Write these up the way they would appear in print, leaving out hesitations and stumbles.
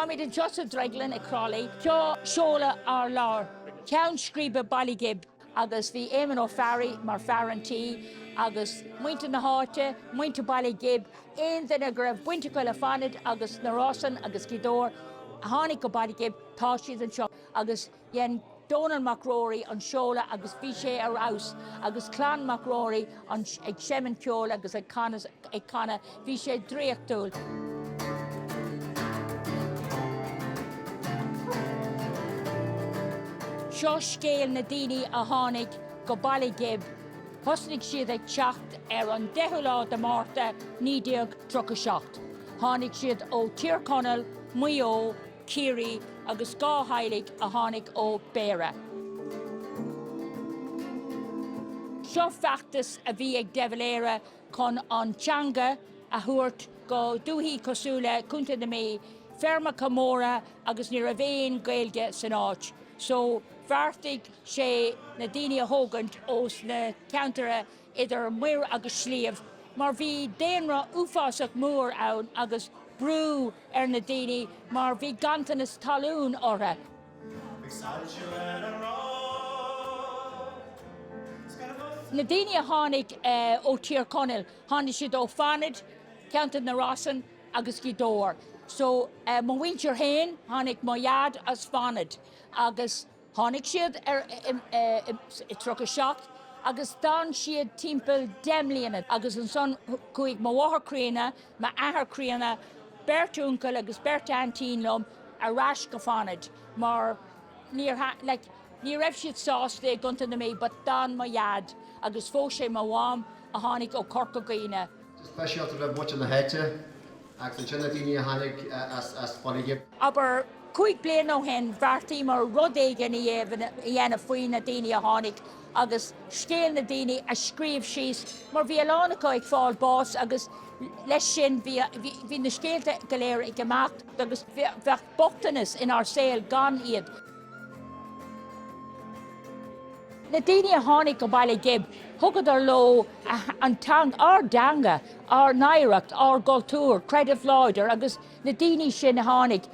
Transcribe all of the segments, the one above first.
Táid an just a Drioglann Chroithlí, Seoladh ar leabhar, Ceann Scríbe Baile Ghib, agus bhí éimeann ó fearraí mar fearrantí, agus muinte na háite, muinte Baile Ghib, aon duine go raibh buinte go le fanad agus na rásan agus gidóir, tháinig go Baile Ghib, tá siad an seo, agus dhéan Donal Macrory an Seoladh agus bhí sé ar aus, agus Clan Macrory ag seman ceol agus ag canna bhí sé dríochtúil. Seo scéal na daoine a tháinig go Baile Ghib, thosnig siad ag teacht ar an 10 Márta 1937. Tháinig siad ó Chiarraí, Mhaigh Eo, Chiarraí agus gá heilig a tháinig ó Béire. Seo feachtas a bhí ag deimhléire chun an teanga a thuairt go dúthaí cosúla cúnta na mé, ferma camóra agus ní raibh gaeilge san áit. So bharrtaigh sé na daoine a thógant os na ceantaire idir muir agus slíomh, mar bhí déanra uafásach mór ann agus brú ar na daoine mar bhí gantanas talún ortha. Na daoine a tháinig ó Chiarraí, tháinig siad ó fanad, ceantar na rásan agus gidóir. So má bhaintear hain, tháinig má iad as fanad, agus tháinig siad ar 37, agus dan siad timpeall 10 bliana, agus an son chuig má bhathair críanna, má athair críanna, Bertúncail agus Bertantínlum a rais go fanad, mar ní raibh siad sásta gunta na mé, but dan má iad, agus fós sé má bhám a tháinig ó Chorcaí. Speisialta raibh muid na héite, agus an sinna daoine a tháinig as Baile Ghib. Aber 5 bliain ó hen bhartaí mar rud éigean i dhéanamh faoin na daoine a tháinig, agus scéal na daoine a scríomh síos, mar bhí alánacha ag fáil bás agus leis sin bhí na scéalta go léir ag gemacht, agus bheith bochtanas in ar saol gan iad. Na daoine a tháinig go Baile Ghib, thugad ar ló an tang ar danga, ar naoireacht, ar gultúr, creidir vláidir, agus na daoine sin a tháinig.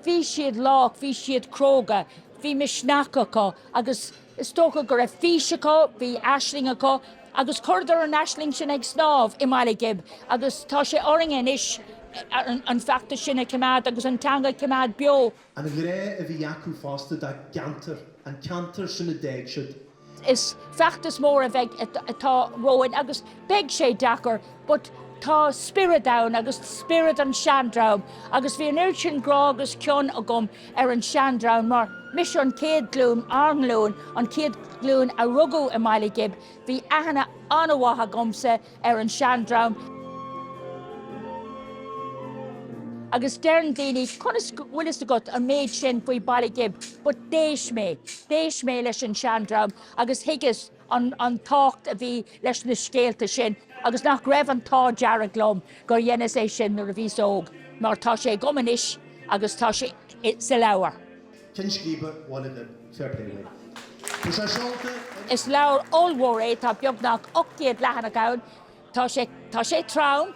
Bhí siad lách, bhí siad cróga, bhí misneachacha, agus is tócha go raibh físeacha, bhí aislingacha, agus chuirdar an aisling sin ag snámh i Baile Ghib, agus tá sé oringin is an feachta sinna cumad agus an tanga cumad bio. An gré a bhí acu fásta da gantar, an cantar sinna déag siad. Is feachtas mór a bheith atá roin, agus beag sé dachar, but tá spirit down agus spirit an seandraum, agus bhí an urchin grá agus chun agam ar an seandraum, mar mis an céad glún arnglún, an céad glún a rugú i Baile Ghib, bhí ahanana anhaithe gomsa ar an seandraum. Agus dearn daoine chunas bhuilas agat an méid sin faoi Baile Ghib, but déis mé leis an seandraum, agus higas an tácht a bhí leis na scéalta sin, agus nach raibh an tá deara glom gur dhéanas é sin nuair a bhí sóg, mar tá sé gomanis agus tá sé sa leabhar. Ceann Scríbe one of the fair play. Is leabhar ómhór é tá beagnach 8 leathan a gabhain, tá sé trám,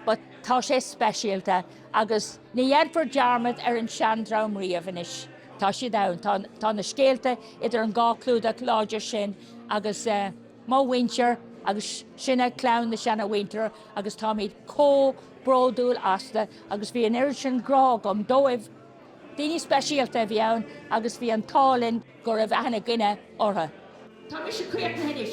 but tá sé speisialta, agus ní dhéanfar dearmad ar an seandraum riamhanis. Tá sé dán, tá na scéalta idir an gá clúdach láidir sin, agus má bhaintear, agus sinna clán na seanna winter, agus tá míad bródúil asta, agus bhí an sin grá gom dóibh daoine speisialta bhí ann, agus bhí an tálinn go raibh aithne gine ortha. Tá mis sé cuiach na héidir.